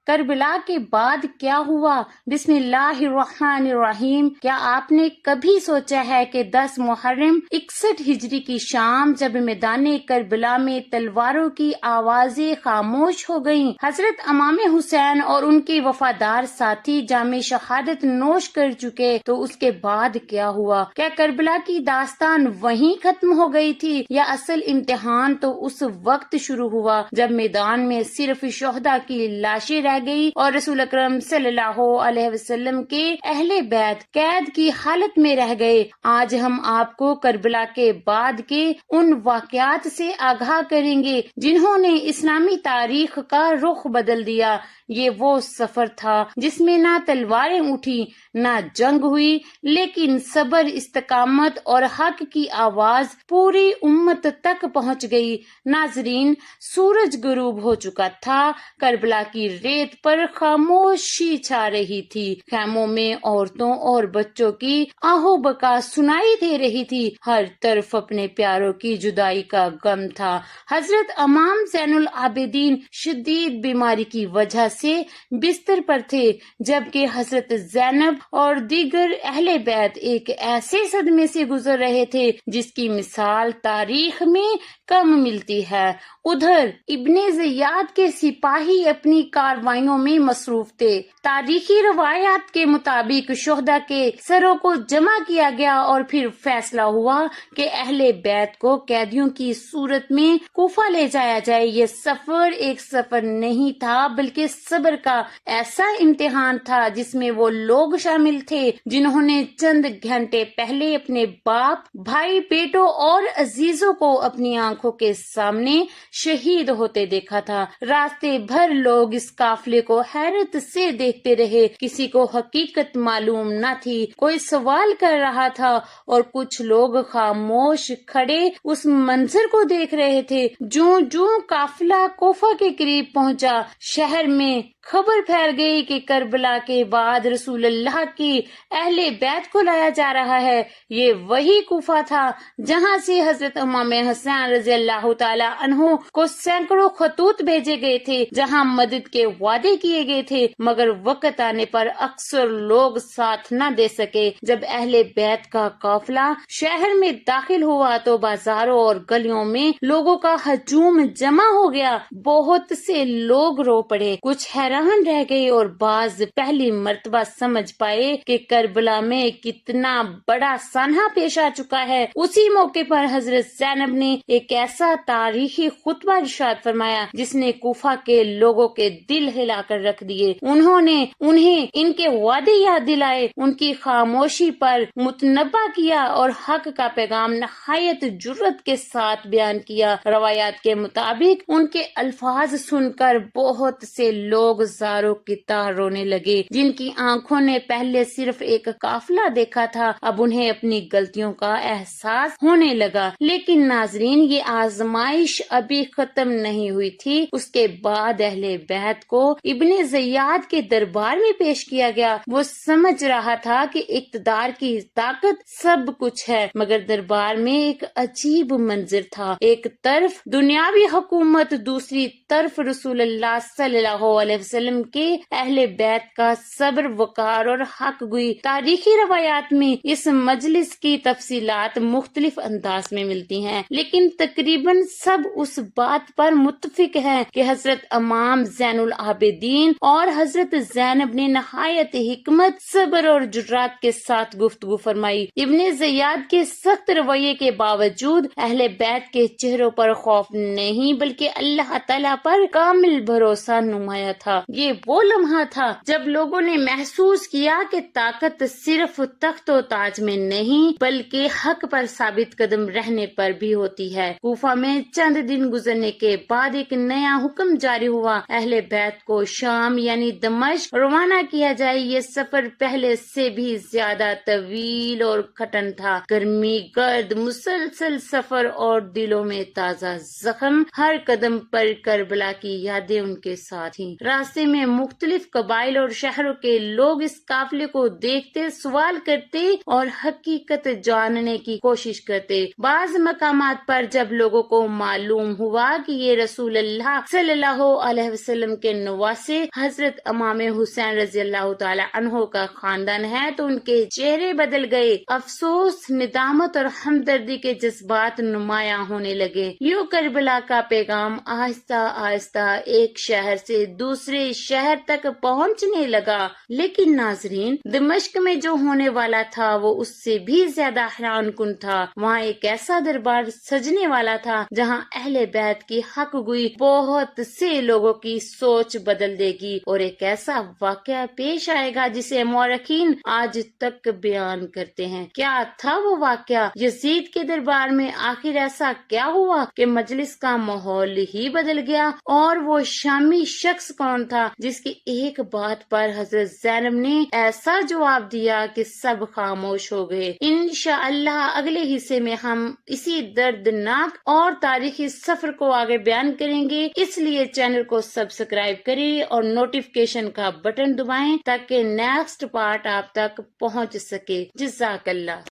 کربلا کے بعد کیا ہوا؟ بسم اللہ الرحمن الرحیم۔ کیا آپ نے کبھی سوچا ہے کہ 10 محرم 61 ہجری کی شام جب میدان کربلا میں تلواروں کی آوازیں خاموش ہو گئیں، حضرت امام حسین اور ان کے وفادار ساتھی جام شہادت نوش کر چکے، تو اس کے بعد کیا ہوا؟ کیا کربلا کی داستان وہیں ختم ہو گئی تھی، یا اصل امتحان تو اس وقت شروع ہوا جب میدان میں صرف شہداء کی لاشیں رہ گئی اور رسول اکرم صلی اللہ علیہ وسلم کے اہل بیت قید کی حالت میں رہ گئے؟ آج ہم آپ کو کربلا کے بعد کے ان واقعات سے آگاہ کریں گے جنہوں نے اسلامی تاریخ کا رخ بدل دیا۔ یہ وہ سفر تھا جس میں نہ تلواریں اٹھی، نہ جنگ ہوئی، لیکن صبر، استقامت اور حق کی آواز پوری امت تک پہنچ گئی۔ ناظرین، سورج غروب ہو چکا تھا، کربلا کی ریت پر خاموشی چھا رہی تھی، خیموں میں عورتوں اور بچوں کی آہو بکا سنائی دے رہی تھی، ہر طرف اپنے پیاروں کی جدائی کا غم تھا۔ حضرت امام زین العابدین شدید بیماری کی وجہ سے بستر پر تھے، جبکہ حضرت زینب اور دیگر اہل بیت ایک ایسے صدمے سے گزر رہے تھے جس کی مثال تاریخ میں کم ملتی ہے۔ ادھر ابن زیاد کے سپاہی اپنی کاروائیوں میں مصروف تھے۔ تاریخی روایات کے مطابق شہداء کے سروں کو جمع کیا گیا اور پھر فیصلہ ہوا کہ اہل بیت کو قیدیوں کی صورت میں کوفہ لے جایا جائے۔ یہ سفر ایک سفر نہیں تھا بلکہ صبر کا ایسا امتحان تھا جس میں وہ لوگ شامل تھے جنہوں نے چند گھنٹے پہلے اپنے باپ، بھائی، بیٹوں اور عزیزوں کو اپنی آنکھوں کے سامنے شہید ہوتے دیکھا تھا۔ راستے بھر لوگ اس قافلے کو حیرت سے دیکھتے رہے، کسی کو حقیقت معلوم نہ تھی، کوئی سوال کر رہا تھا اور کچھ لوگ خاموش کھڑے اس منظر کو دیکھ رہے تھے۔ جوں جوں قافلہ کوفہ کے قریب پہنچا، شہر میں خبر پھیل گئی کہ کربلا کے بعد رسول اللہ کی اہل بیت کو لایا جا رہا ہے۔ یہ وہی کوفہ تھا جہاں سے حضرت امام حسین رضی اللہ تعالی عنہ کو سینکڑوں خطوط بھیجے گئے تھے، جہاں مدد کے وعدے کیے گئے تھے، مگر وقت آنے پر اکثر لوگ ساتھ نہ دے سکے۔ جب اہل بیت کا قافلہ شہر میں داخل ہوا تو بازاروں اور گلیوں میں لوگوں کا ہجوم جمع ہو گیا۔ بہت سے لوگ رو پڑے، کچھ حیران رہ گئے اور بعض پہلی مرتبہ سمجھ پائے کہ کربلا میں کتنا بڑا سانحہ پیش آ چکا ہے۔ اسی موقع پر حضرت زینب نے ایک ایسا تاریخی خطبہ ارشاد فرمایا جس نے کوفہ کے لوگوں کے دل ہلا کر رکھ دیے۔ انہوں نے انہیں ان کے وعدے یاد دلائے، ان کی خاموشی پر متنبہ کیا اور حق کا پیغام نہایت جرأت کے ساتھ بیان کیا۔ روایات کے مطابق ان کے الفاظ سن کر بہت سے لوگ زاروں کی طرح رونے لگے۔ جن کی آنکھوں نے پہلے صرف ایک قافلہ دیکھا تھا، اب انہیں اپنی غلطیوں کا احساس ہونے لگا۔ لیکن ناظرین، یہ آزمائش ابھی ختم نہیں ہوئی تھی۔ اس کے بعد اہل بیت کو ابن زیاد کے دربار میں پیش کیا گیا۔ وہ سمجھ رہا تھا کہ اقتدار کی طاقت سب کچھ ہے، مگر دربار میں ایک عجیب منظر تھا۔ ایک طرف دنیاوی حکومت، دوسری طرف رسول اللہ صلی اللہ علیہ وسلم کے اہل بیت کا صبر، وقار اور حق گوئی۔ تاریخی روایات میں اس مجلس کی تفصیلات مختلف انداز میں ملتی ہیں، لیکن تقریباً سب اس بات پر متفق ہیں کہ حضرت امام زین العابدین اور حضرت زینب نے نہایت حکمت، صبر اور جرات کے ساتھ گفتگو فرمائی۔ ابن زیاد کے سخت رویے کے باوجود اہل بیت کے چہروں پر خوف نہیں بلکہ اللہ تعالیٰ پر کامل بھروسہ نمایاں تھا۔ یہ وہ لمحہ تھا جب لوگوں نے محسوس کیا کہ طاقت صرف تخت و تاج میں نہیں بلکہ حق پر ثابت قدم رہنے پر بھی ہوتی ہے۔ کوفہ میں چند دن گزرنے کے بعد ایک نیا حکم جاری ہوا، اہل بیت کو شام یعنی دمشق روانہ کیا جائے۔ یہ سفر پہلے سے بھی زیادہ طویل اور کٹھن تھا، گرمی، گرد، مسلسل سفر اور دلوں میں تازہ زخم۔ ہر قدم پر کربلا کی یادیں ان کے ساتھ تھیں۔ راستے میں مختلف قبائل اور شہروں کے لوگ اس قافلے کو دیکھتے، سوال کرتے اور حقیقت جاننے کی کوشش کرتے۔ بعض مقامات پر جب لوگوں کو معلوم ہوا کہ یہ رسول اللہ صلی اللہ علیہ وسلم کے نواسے حضرت امام حسین رضی اللہ تعالی عنہ کا خاندان ہے تو ان کے چہرے بدل گئے، افسوس، ندامت اور ہمدردی کے جذبات نمایاں ہونے لگے۔ یوں کربلا کا پیغام آہستہ آہستہ ایک شہر سے دوسرے شہر تک پہنچنے لگا، لیکن ناظرین، دمشق میں جو ہونے والا تھا وہ اس سے بھی زیادہ حیران کن تھا۔ وہاں ایک ایسا دربار سجنے والا تھا جہاں اہل بیت کی حق گوئی بہت سے لوگوں کی سوچ بدل دے گی، اور ایک ایسا واقعہ پیش آئے گا جسے مورخین آج تک بیان کرتے ہیں۔ کیا تھا وہ واقعہ؟ یزید کے دربار میں آخر ایسا کیا ہوا کہ مجلس کا ماحول ہی بدل گیا؟ اور وہ شامی شخص کون تھا جس کی ایک بات پر حضرت زینب نے ایسا جواب دیا کہ سب خاموش ہو گئے؟ انشاءاللہ اگلے حصے میں ہم اسی دردناک اور تاریخی سفر کو آگے بیان کریں گے، اس لیے چینل کو سبسکرائب کریں اور نوٹیفیکیشن کا بٹن دبائیں تاکہ نیکسٹ پارٹ آپ تک پہنچ سکے۔ جزاک اللہ۔